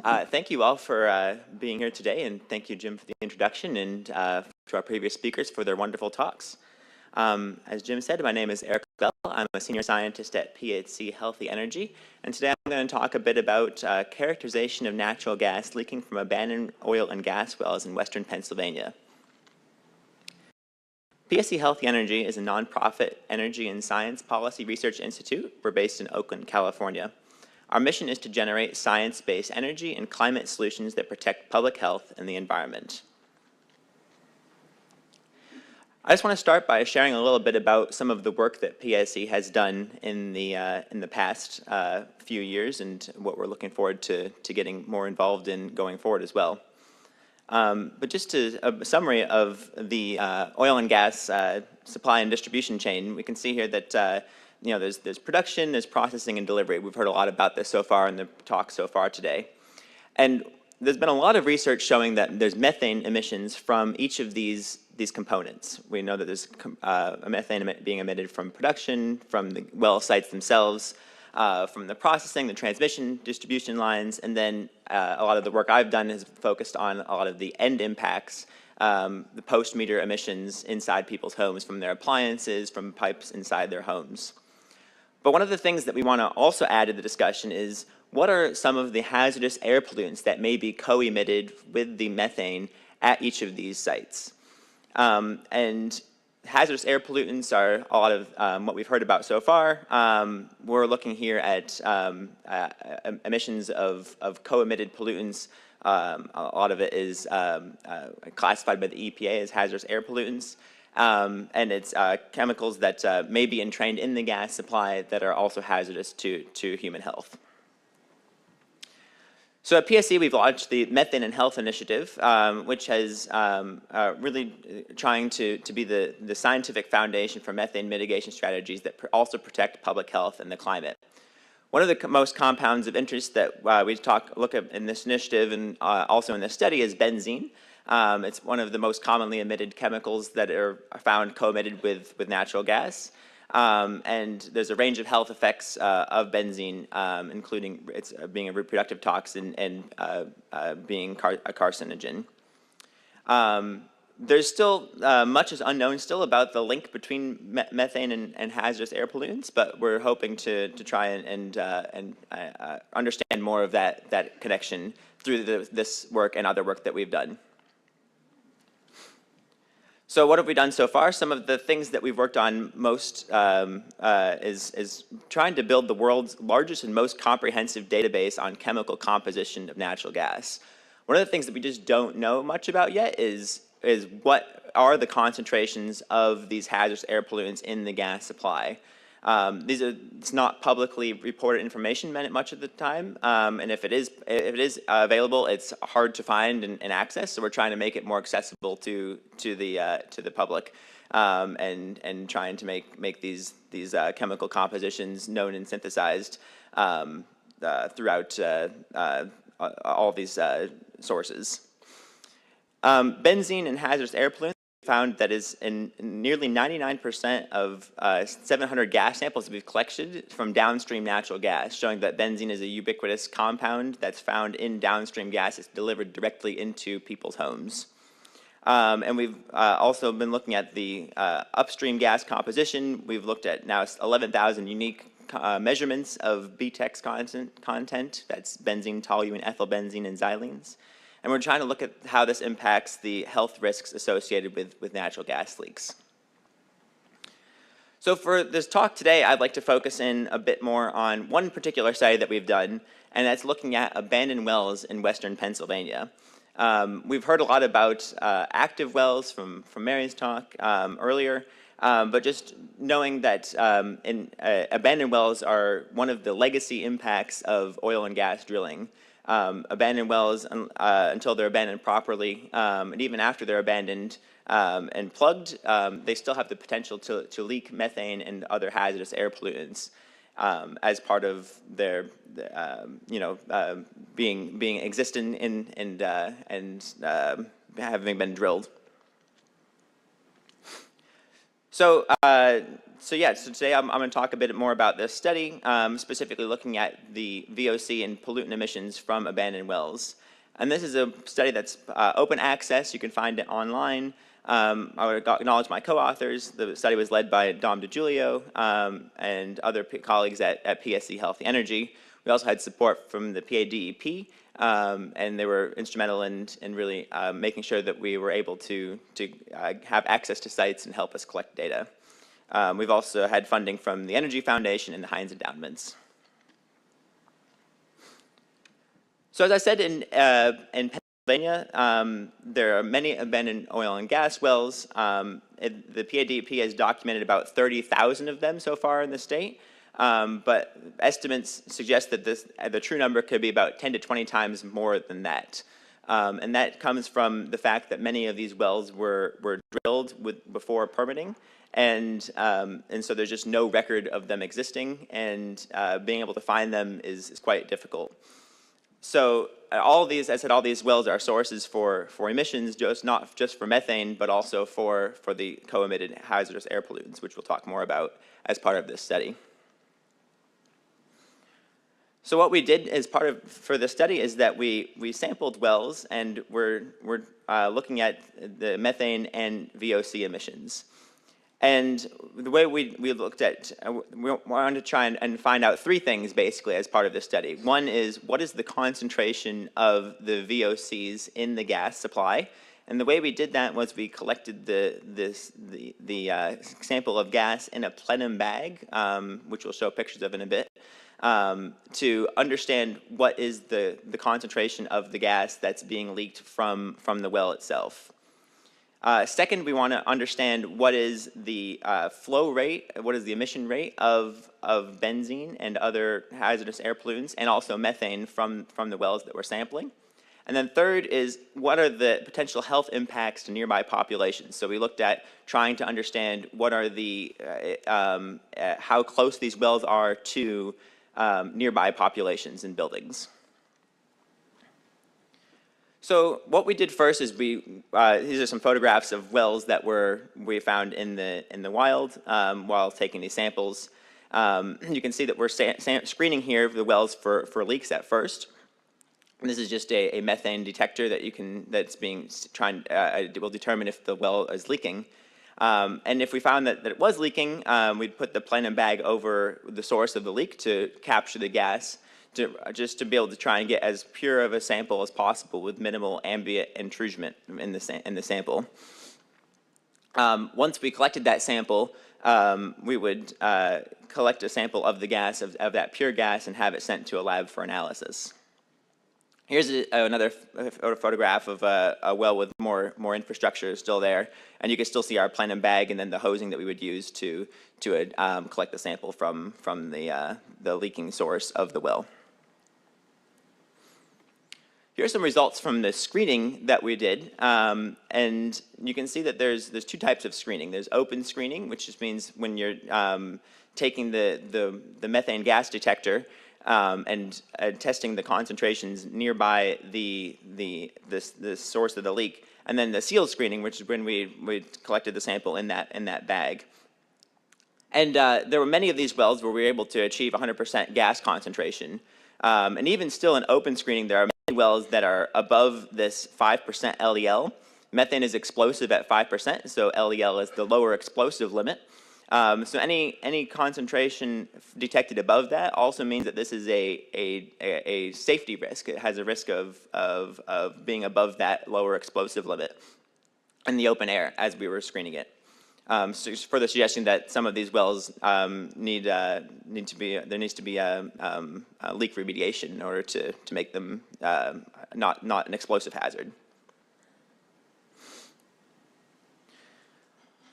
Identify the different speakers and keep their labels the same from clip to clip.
Speaker 1: Thank you all for being here today, and thank you, Jim, for the introduction, and to our previous speakers for their wonderful talks. As Jim said, my name is Eric Lebel. I'm a senior scientist at PHC Healthy Energy, and today I'm going to talk a bit about characterization of natural gas leaking from abandoned oil and gas wells in western Pennsylvania. PSC Healthy Energy is a nonprofit energy and science policy research institute. We're based in Oakland, California. Our mission is to generate science-based energy and climate solutions that protect public health and the environment. I just want to start by sharing a little bit about some of the work that PSC has done in the past few years and what we're looking forward to getting more involved in going forward as well. But just a summary of the oil and gas supply and distribution chain, we can see here that there's production, there's processing, and delivery. We've heard a lot about this so far in the talk so far today. And there's been a lot of research showing that there's methane emissions from each of these components. We know that there's a methane being emitted from production, from the well sites themselves, from the processing, the transmission, distribution lines, and then a lot of the work I've done has focused on a lot of the end impacts, the post-meter emissions inside people's homes from their appliances, from pipes inside their homes. But one of the things that we want to also add to the discussion is what are some of the hazardous air pollutants that may be co-emitted with the methane at each of these sites. And hazardous air pollutants are a lot of what we've heard about so far. We're looking here at emissions of co-emitted pollutants. A lot of it is classified by the EPA as hazardous air pollutants. And it's chemicals that may be entrained in the gas supply that are also hazardous to human health. So at PSC, we've launched the Methane and Health Initiative, which has really trying to be the scientific foundation for methane mitigation strategies that also protect public health and the climate. One of the most compounds of interest that we look at in this initiative and also in this study is benzene. It's one of the most commonly emitted chemicals that are found co-emitted with natural gas. And there's a range of health effects of benzene, including it's being a reproductive toxin and being a carcinogen. There's still much is unknown still about the link between methane and hazardous air pollutants, but we're hoping to try and understand more of that connection through this work and other work that we've done. So what have we done so far? Some of the things that we've worked on most is trying to build the world's largest and most comprehensive database on chemical composition of natural gas. One of the things that we just don't know much about yet is what are the concentrations of these hazardous air pollutants in the gas supply. It's not publicly reported information much of the time, and if it is available, it's hard to find and access. So we're trying to make it more accessible to the public, and trying to make these chemical compositions known and synthesized throughout all these sources. Benzene and hazardous air pollutants found that is in nearly 99% of 700 gas samples that we've collected from downstream natural gas, showing that benzene is a ubiquitous compound that's found in downstream gas. It's delivered directly into people's homes. And we've also been looking at the upstream gas composition. We've looked at now 11,000 unique measurements of BTEX content. That's benzene, toluene, ethylbenzene, and xylenes. And we're trying to look at how this impacts the health risks associated with natural gas leaks. So for this talk today, I'd like to focus in a bit more on one particular study that we've done, and that's looking at abandoned wells in western Pennsylvania. We've heard a lot about active wells from Mary's talk earlier, but just knowing that abandoned wells are one of the legacy impacts of oil and gas drilling. Abandoned wells, until they're abandoned properly, and even after they're abandoned and plugged, they still have the potential to leak methane and other hazardous air pollutants as part of their, being existent and having been drilled. So So today I'm going to talk a bit more about this study, specifically looking at the VOC and pollutant emissions from abandoned wells. And this is a study that's open access. You can find it online. I would acknowledge my co-authors. The study was led by Dom DiGiulio and other colleagues at PSC Healthy Energy. We also had support from the PADEP, and they were instrumental in really making sure that we were able to have access to sites and help us collect data. We've also had funding from the Energy Foundation and the Heinz Endowments. So as I said, in Pennsylvania, there are many abandoned oil and gas wells. The PADP has documented about 30,000 of them so far in the state, but estimates suggest that the true number could be about 10 to 20 times more than that. And that comes from the fact that many of these wells were drilled before permitting, and so there's just no record of them existing, and being able to find them is quite difficult. So all these, as I said, all these wells are sources for emissions, not just for methane, but also for the co-emitted hazardous air pollutants, which we'll talk more about as part of this study. So what we did as for the study is that we sampled wells, and we're looking at the methane and VOC emissions. And the way we looked at, we wanted to try and find out three things basically as part of this study. One is, what is the concentration of the VOCs in the gas supply? And the way we did that was we collected the sample of gas in a plenum bag, which we'll show pictures of in a bit, to understand what is the concentration of the gas that's being leaked from the well itself. Second, we want to understand what is the flow rate, what is the emission rate of benzene and other hazardous air pollutants, and also methane from the wells that we're sampling. And then third is, what are the potential health impacts to nearby populations? So we looked at trying to understand what are how close these wells are to nearby populations and buildings. So what we did first is these are some photographs of wells that we found in the wild while taking these samples. You can see that we're screening here the wells for leaks at first. And this is just a methane detector that will determine if the well is leaking. And if we found that it was leaking, we'd put the plenum bag over the source of the leak to capture the gas, just to be able to try and get as pure of a sample as possible with minimal ambient intrusion in the sample. Once we collected that sample, we would collect a sample of the gas, of that pure gas, and have it sent to a lab for analysis. Here's another photograph of a well with more infrastructure still there, and you can still see our plenum bag and then the hosing that we would use to collect the sample from the leaking source of the well. Here's some results from the screening that we did, and you can see that there's two types of screening. There's open screening, which just means when you're taking the methane gas detector and testing the concentrations nearby the source of the leak, and then the sealed screening, which is when we collected the sample in that bag. And there were many of these wells where we were able to achieve 100% gas concentration. And even still in open screening, there are many wells that are above this 5% LEL. Methane is explosive at 5%, so LEL is the lower explosive limit. So any concentration detected above that also means that this is a safety risk. It has a risk of being above that lower explosive limit in the open air as we were screening it. So just further suggesting that some of these wells needs to be leak remediation in order to make them not an explosive hazard.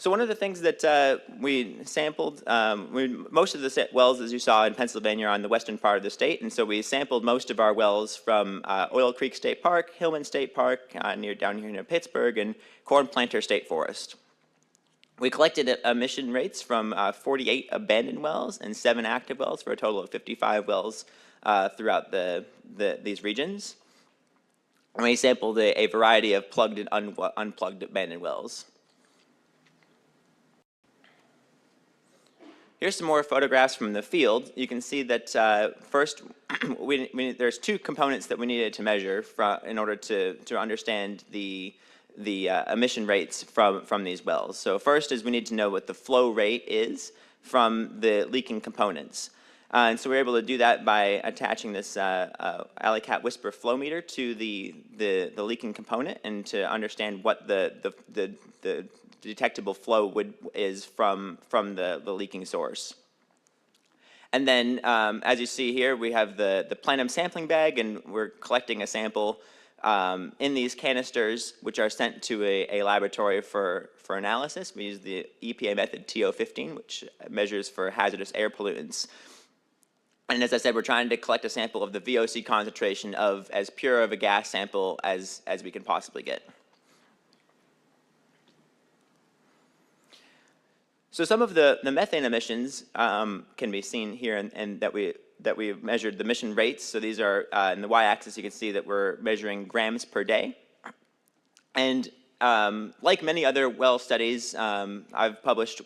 Speaker 1: So one of the things that we sampled, most of the wells, as you saw in Pennsylvania, are on the western part of the state, and so we sampled most of our wells from Oil Creek State Park, Hillman State Park, down here near Pittsburgh, and Corn Planter State Forest. We collected emission rates from 48 abandoned wells and 7 active wells for a total of 55 wells throughout these regions. And we sampled a variety of plugged and unplugged abandoned wells. Here's some more photographs from the field. You can see that first, there's two components that we needed to measure in order to understand the emission rates from these wells. So first is we need to know what the flow rate is from the leaking components. And so we're able to do that by attaching this Alley Cat Whisper flow meter to the leaking component, and to understand what the detectable flow is from the leaking source. And then, as you see here, we have the plenum sampling bag, and we're collecting a sample in these canisters, which are sent to a laboratory for analysis. We use the EPA method TO15, which measures for hazardous air pollutants. And as I said, we're trying to collect a sample of the VOC concentration of as pure of a gas sample as we can possibly get. So some of the methane emissions can be seen here, and that we measured the emission rates. So these are, in the y-axis, you can see that we're measuring grams per day. And like many other well studies, I've published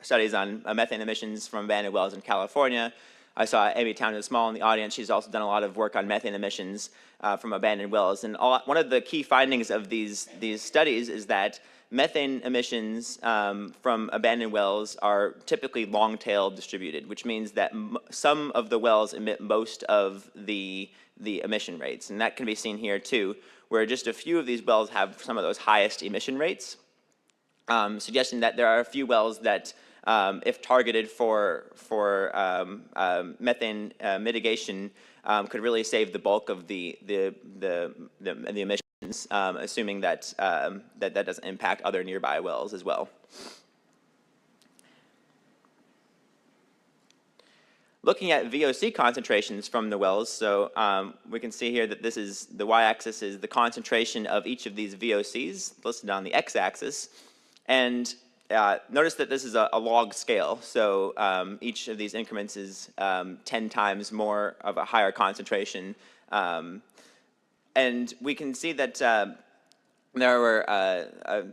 Speaker 1: studies on methane emissions from abandoned wells in California. I saw Amy Townsend-Small in the audience. She's also done a lot of work on methane emissions from abandoned wells. And one of the key findings of these studies is that methane emissions from abandoned wells are typically long-tail distributed, which means that some of the wells emit most of the emission rates. And that can be seen here too, where just a few of these wells have some of those highest emission rates, suggesting that there are a few wells that, if targeted for methane mitigation, could really save the bulk of the emissions, assuming that that doesn't impact other nearby wells as well. Looking at VOC concentrations from the wells, so we can see here that this is, the y-axis is the concentration of each of these VOCs listed on the x-axis. And notice that this is a log scale, so each of these increments is 10 times more of a higher concentration. And we can see that there were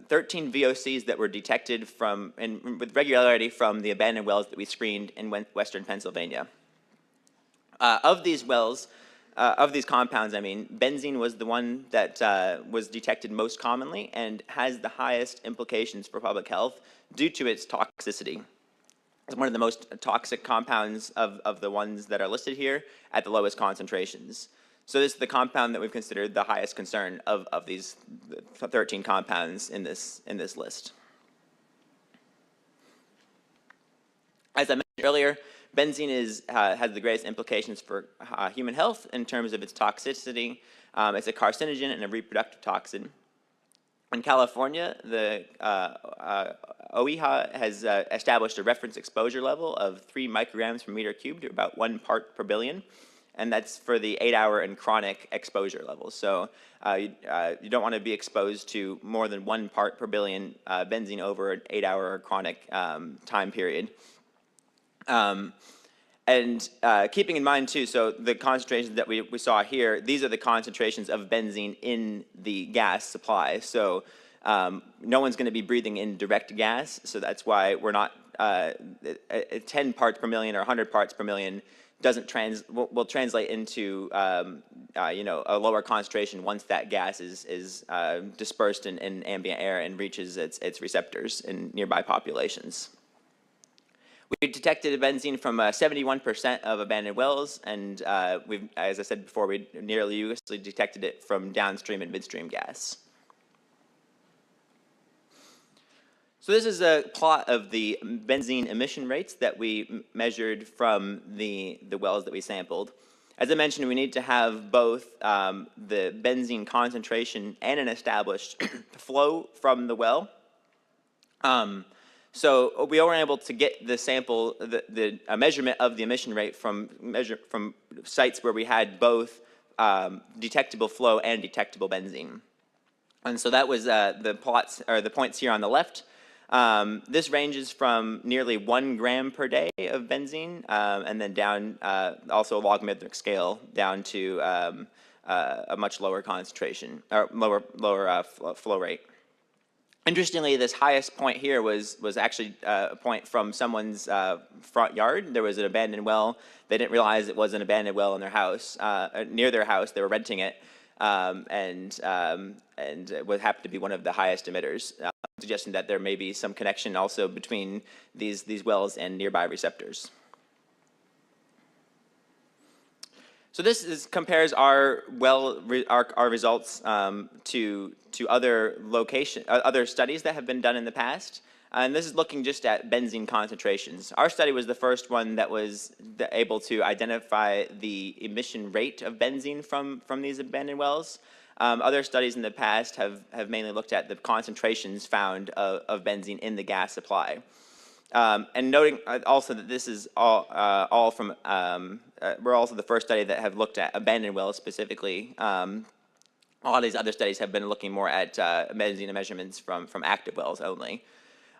Speaker 1: 13 VOCs that were detected with regularity from the abandoned wells that we screened in western Pennsylvania. Of these wells, of these compounds, I mean, benzene was the one that was detected most commonly and has the highest implications for public health due to its toxicity. It's one of the most toxic compounds of the ones that are listed here at the lowest concentrations. So this is the compound that we've considered the highest concern of these 13 compounds in this list. As I mentioned earlier, benzene has the greatest implications for human health in terms of its toxicity. It's a carcinogen and a reproductive toxin. In California, the OEHA has established a reference exposure level of 3 micrograms per meter cubed, or about 1 part per billion. And that's for the 8-hour and chronic exposure levels. So you don't want to be exposed to more than 1 part per billion benzene over an 8-hour or chronic time period. And keeping in mind too, so the concentrations that we saw here, these are the concentrations of benzene in the gas supply. So no one's going to be breathing in direct gas, so that's why we're not 10 parts per million or 100 parts per million will translate into you know, a lower concentration once that gas is dispersed in ambient air and reaches its receptors in nearby populations. We detected benzene from 71% of abandoned wells, and as I said before, we nearly universally detected it from downstream and midstream gas. So this is a plot of the benzene emission rates that we measured from the wells that we sampled. As I mentioned, we need to have both the benzene concentration and an established flow from the well. So we were able to get the sample, a measurement of the emission rate from sites where we had both detectable flow and detectable benzene. And so that was the plots, or the points here on the left. This ranges from nearly 1 gram per day of benzene, and then down, also a logarithmic scale, down to a much lower concentration, or lower flow rate. Interestingly, this highest point here was actually a point from someone's front yard. There was an abandoned well. They didn't realize it was an abandoned well in their house, near their house. They were renting it, and it would happen to be one of the highest emitters, suggesting that there may be some connection also between these wells and nearby receptors. So this compares our results to other studies that have been done in the past, and this is looking just at benzene concentrations. Our study was the first one that was able to identify the emission rate of benzene from these abandoned wells. Other studies in the past have mainly looked at the concentrations found of benzene in the gas supply. And noting also that this is all from, we're also the first study that have looked at abandoned wells specifically. All these other studies have been looking more at benzene measurements from active wells only.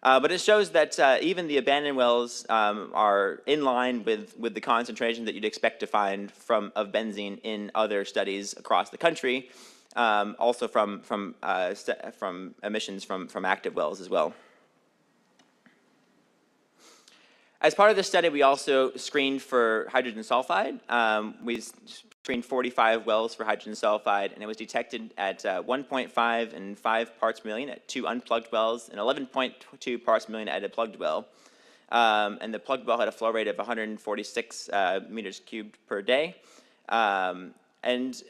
Speaker 1: But it shows that even the abandoned wells are in line with the concentration that you'd expect to find of benzene in other studies across the country, also from emissions from active wells as well. As part of this study, we also screened for hydrogen sulfide. We screened 45 wells for hydrogen sulfide, and it was detected at 1.5 and 5 parts per million at 2 unplugged wells and 11.2 parts per million at a plugged well. And the plugged well had a flow rate of 146 meters cubed per day. And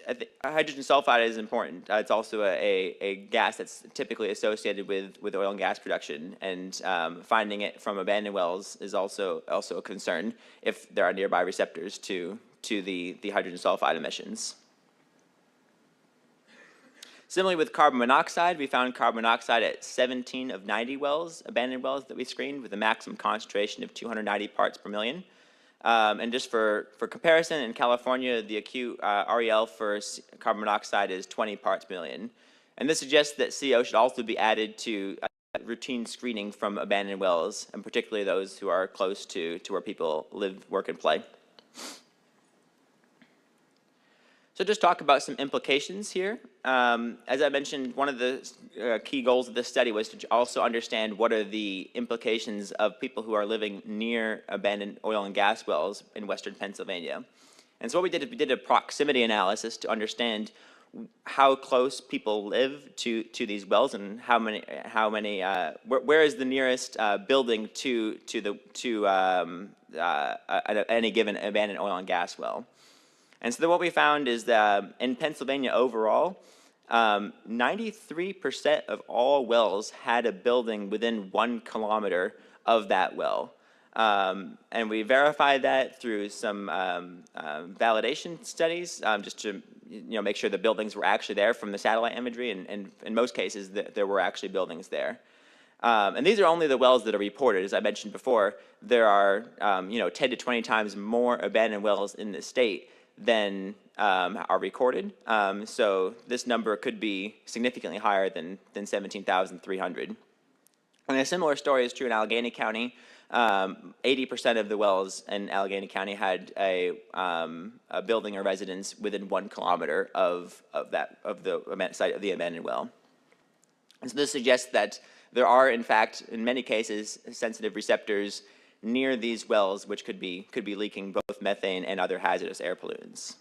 Speaker 1: hydrogen sulfide is important. It's also a gas that's typically associated with oil and gas production, and finding it from abandoned wells is also a concern if there are nearby receptors to the hydrogen sulfide emissions. Similarly with carbon monoxide, we found carbon monoxide at 17 of 90 wells, abandoned wells that we screened, with a maximum concentration of 290 parts per million. And just for comparison, in California, the acute REL for carbon monoxide is 20 parts per million. And this suggests that CO should also be added to routine screening from abandoned wells, and particularly those who are close to where people live, work, and play. So just talk about some implications here. As I mentioned, one of the key goals of this study was to also understand what are the implications of people who are living near abandoned oil and gas wells in western Pennsylvania. And so what we did is we did a proximity analysis to understand how close people live to these wells, and where is the nearest building to any given abandoned oil and gas well. And so what we found is that in Pennsylvania overall, 93% of all wells had a building within 1 kilometer of that well. And we verified that through some validation studies, just to make sure the buildings were actually there from the satellite imagery, and in most cases there were actually buildings there. And these are only the wells that are reported. As I mentioned before, there are 10 to 20 times more abandoned wells in the state than are recorded. So this number could be significantly higher than 17,300. And a similar story is true in Allegheny County. 80% of the wells in Allegheny County had a building or residence within 1 kilometer of the site of the abandoned well. And so this suggests that there are, in fact, in many cases, sensitive receptors near these wells, which could be leaking both methane and other hazardous air pollutants.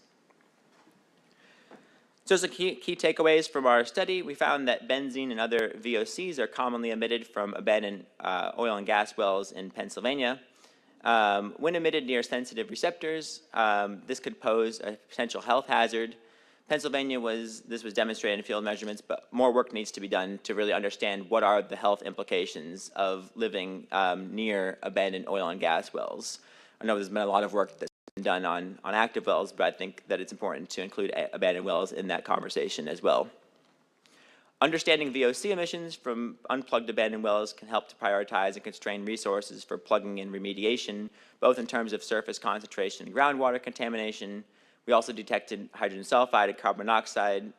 Speaker 1: So some key takeaways from our study: we found that benzene and other VOCs are commonly emitted from abandoned oil and gas wells in Pennsylvania. When emitted near sensitive receptors, this could pose a potential health hazard. This was demonstrated in field measurements, but more work needs to be done to really understand what are the health implications of living near abandoned oil and gas wells. I know there's been a lot of work that's been done on active wells, but I think that it's important to include abandoned wells in that conversation as well. Understanding VOC emissions from unplugged abandoned wells can help to prioritize and constrain resources for plugging in remediation, both in terms of surface concentration and groundwater contamination. We also detected hydrogen sulfide and carbon monoxide,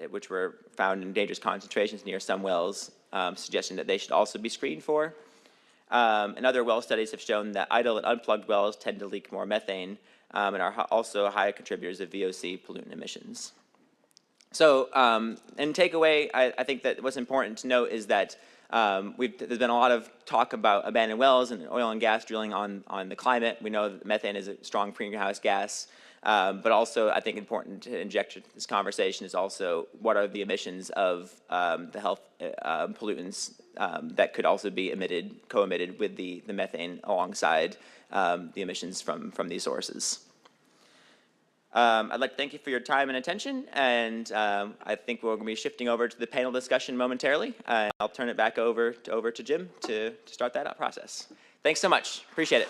Speaker 1: which were found in dangerous concentrations near some wells, suggesting that they should also be screened for. And other well studies have shown that idle and unplugged wells tend to leak more methane, and are also high contributors of VOC pollutant emissions. So, in takeaway, I think that what's important to note is that there's been a lot of talk about abandoned wells and oil and gas drilling on the climate. We know that methane is a strong greenhouse gas, but also I think important to inject into this conversation is also what are the emissions of the health pollutants that could also be co-emitted with the methane alongside the emissions from these sources. I'd like to thank you for your time and attention, and I think we're going to be shifting over to the panel discussion momentarily. I'll turn it back over to Jim to start that process. Thanks so much. Appreciate it.